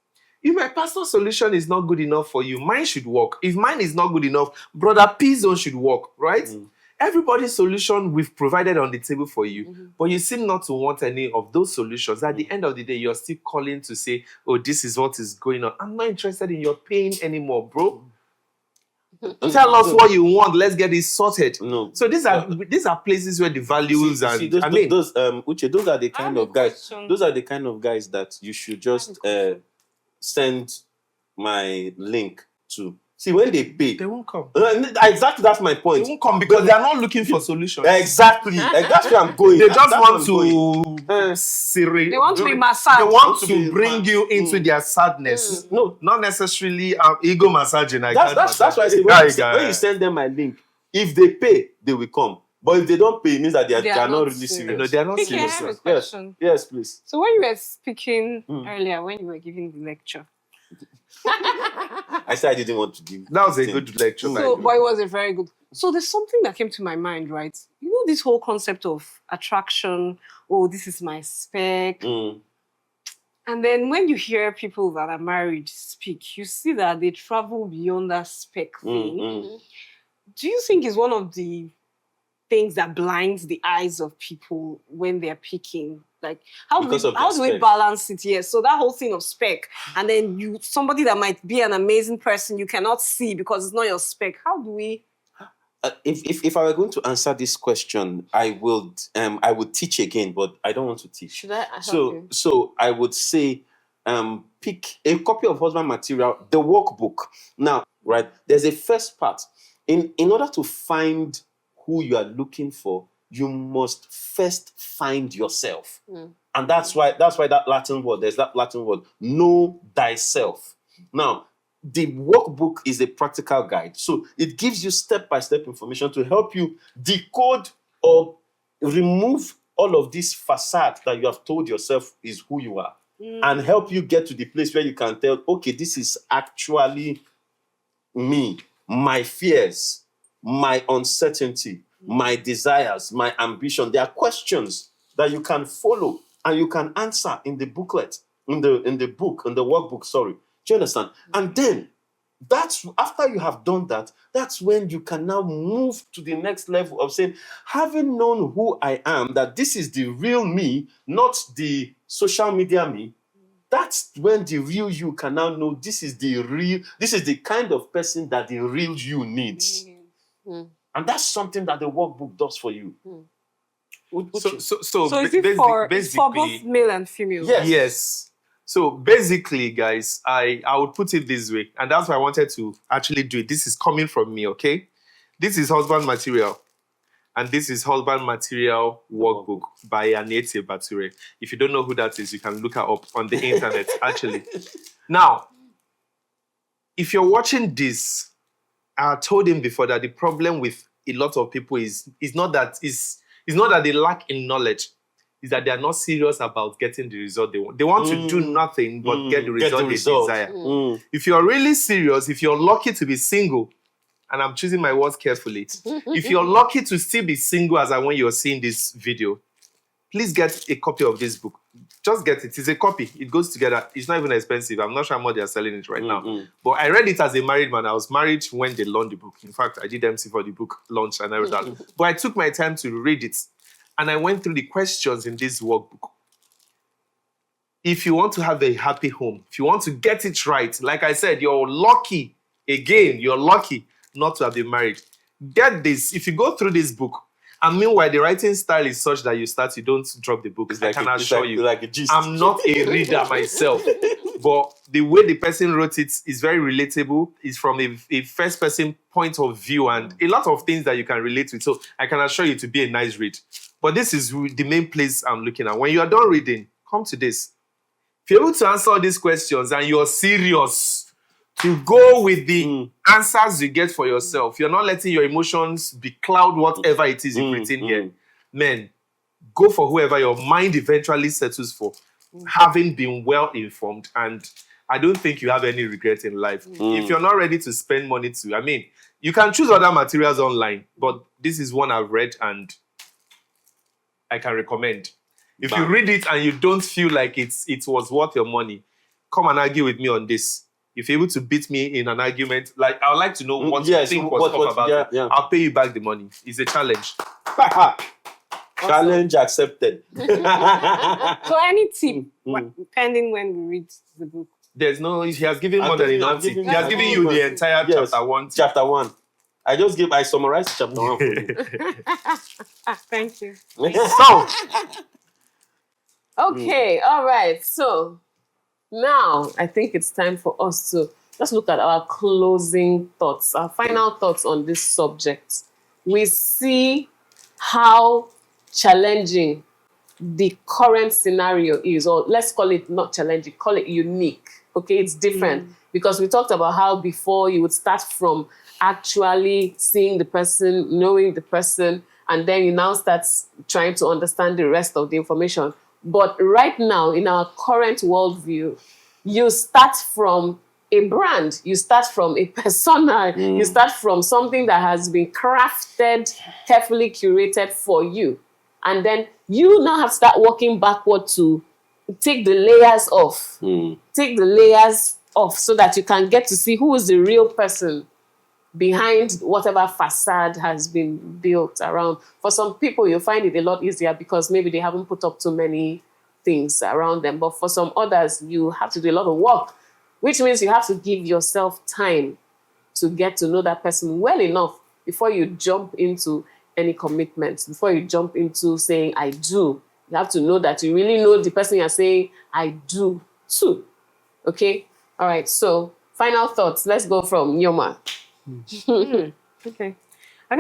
If my pastor's solution is not good enough for you, mine should work. If mine is not good enough, Brother P's own should work, right? Everybody's solution we've provided on the table for you, but you seem not to want any of those solutions. At the end of the day, you're still calling to say, oh, this is what is going on. I'm not interested in your pain anymore, bro. Tell us what you want. Let's get it sorted. No. So these are places where the values See, and those, Uche, those are the I kind have of a guys. question. Those are the kind of guys that you should just send my link to. See, when they pay, they won't come. Exactly, that's my They point. won't come because they are not looking for solutions. Exactly, that's where I'm going. They just That's want where I'm going. to They want to be massaged. They want to to be bring you into their sadness. No, Not necessarily ego massaging. that's why I say when you send them my link, if they pay, they will come. But if they don't pay, it means that they are not really serious. No, they are not Vicky, I serious. have a question. Yes, please. So when you were speaking earlier, when you were giving the lecture, I said I didn't want to give. That was a thing. good lecture. so but it was a very good. So there's something that came to my mind, right? You know this whole concept of attraction. Oh, this is my spec. And then when you hear people that are married speak, you see that they travel beyond that spec thing. Do you think it's one of the things that blinds the eyes of people when they're picking? Like, how do we spec. balance it? Yes. So that whole thing of spec, and then somebody that might be an amazing person you cannot see because it's not your spec. How do we? If I were going to answer this question, I would teach again, but I don't want to teach. Should I help you? So I would say, pick a copy of husband material, the workbook. Now, right, there's a first part. In order to find who you are looking for, you must first find yourself. And that's why there's that Latin word, know thyself. Now, the workbook is a practical guide. So it gives you step-by-step information to help you decode or remove all of this facade that you have told yourself is who you are. And help you get to the place where you can tell, okay, this is actually me, my fears, my uncertainty, my desires, my ambition. There are questions that you can follow and you can answer in the booklet, in the workbook, sorry. Do you understand? And then that's after you have done that, that's when you can now move to the next level of saying, having known who I am, that this is the real me, not the social media me. That's when the real you can now know this is the kind of person that the real you needs. And that's something that the workbook does for you. So is it for both male and female? Yes. So basically, guys, I would put it this way, and that's why I wanted to actually do it. This is coming from me, okay? This is husband material, and this is husband material workbook by Anietie Bature. If you don't know who that is, you can look her up on the internet, actually. Now, if you're watching this, I told him before that the problem with a lot of people is not that they lack in knowledge, is that they are not serious about getting the result they want. They want to do nothing but get the result they desire. If you're really serious, if you're lucky to be single, and I'm choosing my words carefully, if you're lucky to still be single as when you're seeing this video, please get a copy of this book. Just get it. It's a copy. It goes together. It's not even expensive. I'm not sure how much they're selling it right now. But I read it as a married man. I was married when they launched the book. In fact, I did MC for the book launch and everything. But I took my time to read it. And I went through the questions in this workbook. if you want to have a happy home, if you want to get it right, like I said, you're lucky not to have been married. Get this. If you go through this book, and meanwhile, the writing style is such that you don't drop the book. I can assure you. Like a gist. I'm not a reader myself, but the way the person wrote it is very relatable. It's from a first person point of view and a lot of things that you can relate with. So I can assure you to be a nice read. But this is the main place I'm looking at. When you are done reading, come to this. If you're able to answer all these questions and you're serious to go with the answers you get for yourself, you're not letting your emotions becloud whatever it is you've written here, man, go for whoever your mind eventually settles for, having been well informed. And I don't think you have any regret in life. If you're not ready to spend money you can choose other materials online, but this is one I've read and I can recommend. If you read it and you don't feel like it was worth your money, come and argue with me on this. If you're able to beat me in an argument, like I would like to know what you think was tough about it. Yeah. I'll pay you back the money. It's a challenge. Challenge accepted. So any tip, pending when we read the book? There's no. He has given more than enough. He has given you the entire chapter 1. Chapter 1. I summarized chapter 1 for you. Thank you. So, Okay, all right. So now I think it's time for us to just look at our closing thoughts, our final thoughts on this subject. We see how challenging the current scenario is, or let's call it not challenging, call it unique. Okay, it's different because we talked about how before you would start from actually seeing the person, knowing the person, and then you now start trying to understand the rest of the information. But right now, in our current worldview, you start from a brand, you start from a persona, you start from something that has been crafted, carefully curated for you. And then you now have to start working backward to take the layers off. Take the layers off so that you can get to see who is the real person behind whatever facade has been built around. For some people, you'll find it a lot easier because maybe they haven't put up too many things around them. But for some others, you have to do a lot of work, which means you have to give yourself time to get to know that person well enough before you jump into any commitments, before you jump into saying, I do. You have to know that you really know the person you're saying, I do too. Okay? All right. So final thoughts. Let's go from Nyoma. Okay. I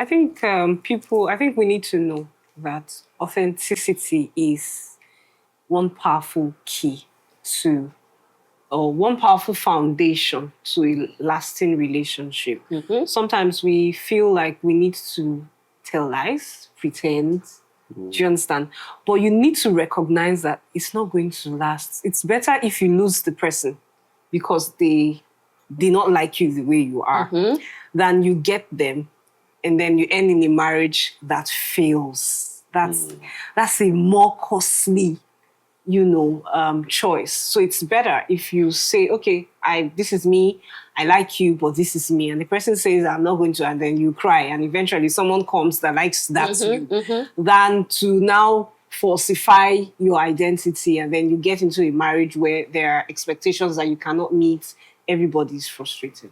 think we need to know that authenticity is one powerful key to, or one powerful foundation to a lasting relationship. Sometimes we feel like we need to tell lies, pretend. Do you understand? But you need to recognize that it's not going to last. It's better if you lose the person because they did not like you the way you are, than you get them and then you end in a marriage that fails. That's a more costly, choice. So it's better if you say, okay, this is me, I like you, but this is me. And the person says, I'm not going to, and then you cry. And eventually someone comes that likes that you, than to now falsify your identity. And then you get into a marriage where there are expectations that you cannot meet. Everybody's frustrated.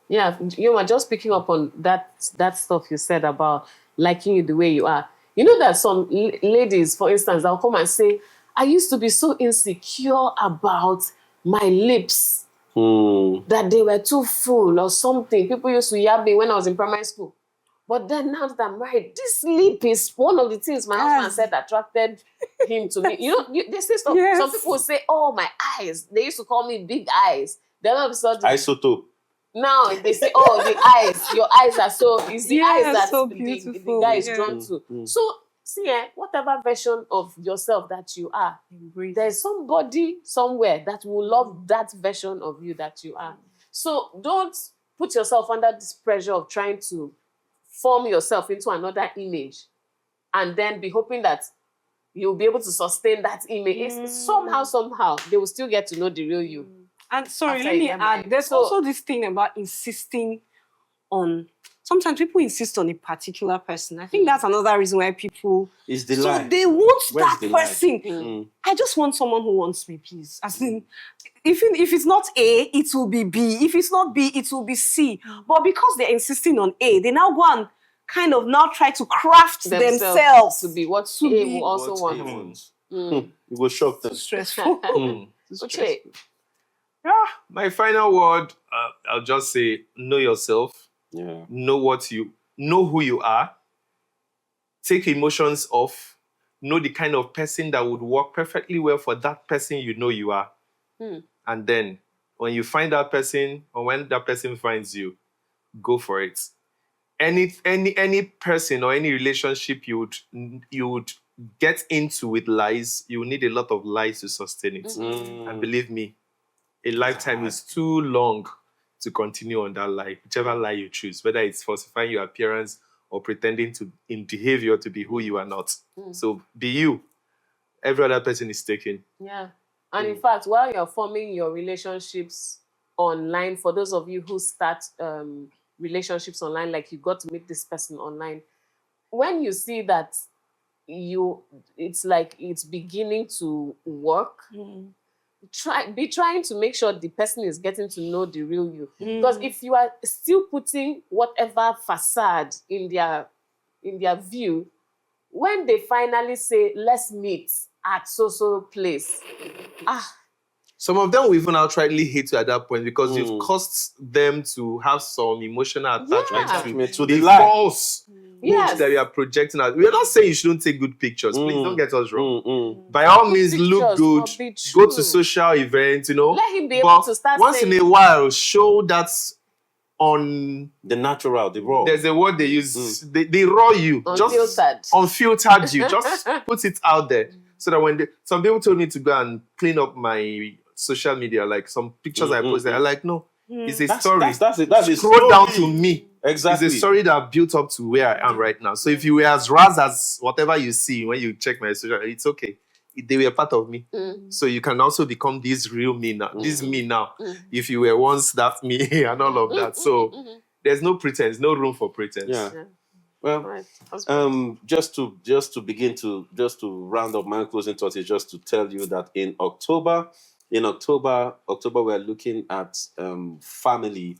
Yeah, you were just picking up on that stuff you said about liking you the way you are. You know that some ladies, for instance, they'll come and say, I used to be so insecure about my lips, that they were too full or something. People used to yab me when I was in primary school. But then now that I'm married, this lip is one of the things my husband said attracted him to me. They say stuff. Yes. Some people say, oh, my eyes. They used to call me big eyes. Then all of a sudden, Isotope. now they say, oh, the eyes, your eyes are so, it's the eyes that so the beautiful. guy is drawn to. So, see, whatever version of yourself that you are, there's somebody somewhere that will love that version of you that you are. So don't put yourself under this pressure of trying to form yourself into another image and then be hoping that you'll be able to sustain that image. It's somehow, they will still get to know the real you. And sorry, After let me you get add, married. there's So- also this thing about insisting on sometimes people insist on a particular person. I think that's another reason why people. It's the So lie. they want Where's that the lie? person. I just want someone who wants me, please. As in, if it's not A, it will be B. If it's not B, it will be C. But because they're insisting on A, they now go and kind of now try to craft themselves to be what to A be will also What want. he wants. You will shock them. stressful. Okay. Yeah, my final word, I'll just say, know yourself, Yeah. know who you are, take emotions off, know the kind of person that would work perfectly well for that person you know you are. And then when you find that person, or when that person finds you, go for it. Any person or any relationship you would get into with lies, you will need a lot of lies to sustain it. And believe me, a lifetime is too long to continue on that lie, whichever lie you choose, whether it's falsifying your appearance or pretending to in behavior to be who you are not. So be you. Every other person is taken. Yeah. And in fact, while you're forming your relationships online, for those of you who start relationships online, like you got to meet this person online, when you see that it's like it's beginning to work, be trying to make sure the person is getting to know the real you. Because if you are still putting whatever facade in their view, when they finally say, let's meet at so place, Some of them will even outrightly hate you at that point because you've caused them to have some emotional attachment To the the lie. false Yes. hopes that you are projecting out. We are not saying you shouldn't take good pictures. Please don't get us wrong. By But all good means, look pictures good. must be Go true. to social events, you know. Let him be able But to start once saying, in a while, show that's on. The natural, the raw. There's a word they use. They raw you. Just unfiltered you. Just put it out there. So that when some people told me to go and clean up my social media, like some pictures I posted, I'm like, no, it's a story. That's it. That's a Scroll down story. to me. Exactly. It's a story that built up to where I am right now. So if you were as ras as whatever you see when you check my social, it's okay. They were part of me. So you can also become this real me now. This me now. If you were once that me and all of that. So there's no pretense, no room for pretense. Yeah. Well, Right. just to round up my closing thoughts is just to tell you that in October we're looking at family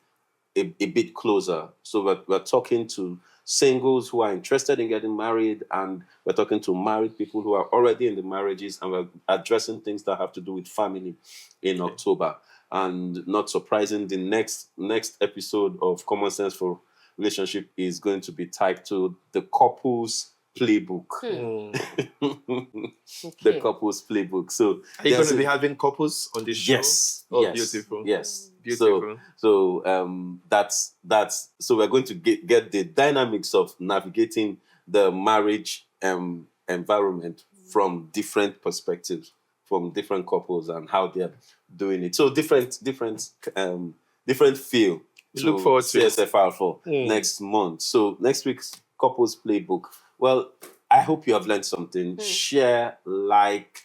a bit closer. So we're talking to singles who are interested in getting married, and we're talking to married people who are already in the marriages, and we're addressing things that have to do with family in October. And not surprising, the next episode of Common Sense for Relationship is going to be titled The Couples Playbook. The Couples Playbook. So are you going to be having couples on this show? Yes. Oh, yes. beautiful. Yes. Beautiful. So that's so we're going to get the dynamics of navigating the marriage environment from different perspectives, from different couples and how they're doing it. So different feel. Look forward to CSFR for next month. So next week's Couples Playbook. Well, I hope you have learned something. Share, like,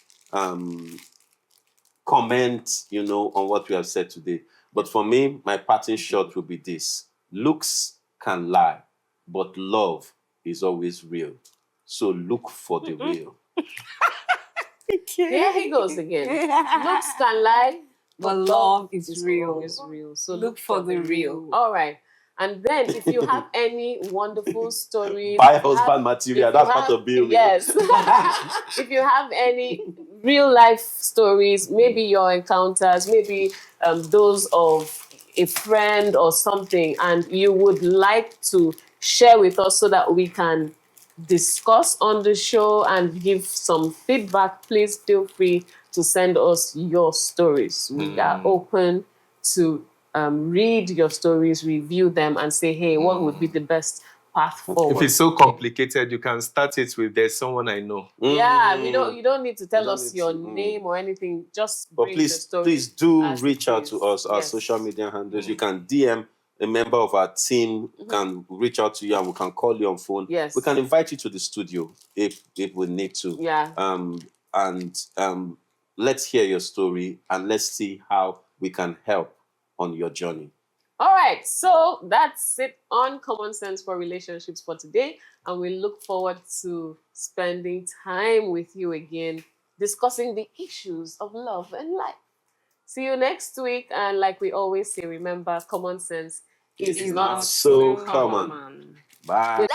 comment, on what we have said today. But for me, my parting shot will be this. Looks can lie, but love is always real. So look for the real. There he goes again. Looks can lie, But love is real. Is real. So Look for the real. All right. And then if you have any wonderful stories, Buy husband material. That's part of being real. Yes. If you have any real life stories, maybe your encounters, maybe those of a friend or something, and you would like to share with us so that we can discuss on the show and give some feedback, please feel free to send us your stories. We are open to read your stories, review them, and say, hey, what would be the best path forward? If it's so complicated, you can start it with "There's someone I know." Yeah, you don't need to tell us your name or anything. Just But bring the story. please do as reach it out is. to us, our Yes. social media handles. You can DM a member of our team, can reach out to you, and we can call you on phone. Yes. We can invite you to the studio if we need to. Yeah. And let's hear your story and let's see how we can help on your journey. All right, so that's it on Common Sense for Relationships for today. And we look forward to spending time with you again, discussing the issues of love and life. See you next week. And like we always say, remember, common sense is not so common. common. Bye.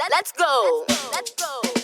Let's go. Let's go.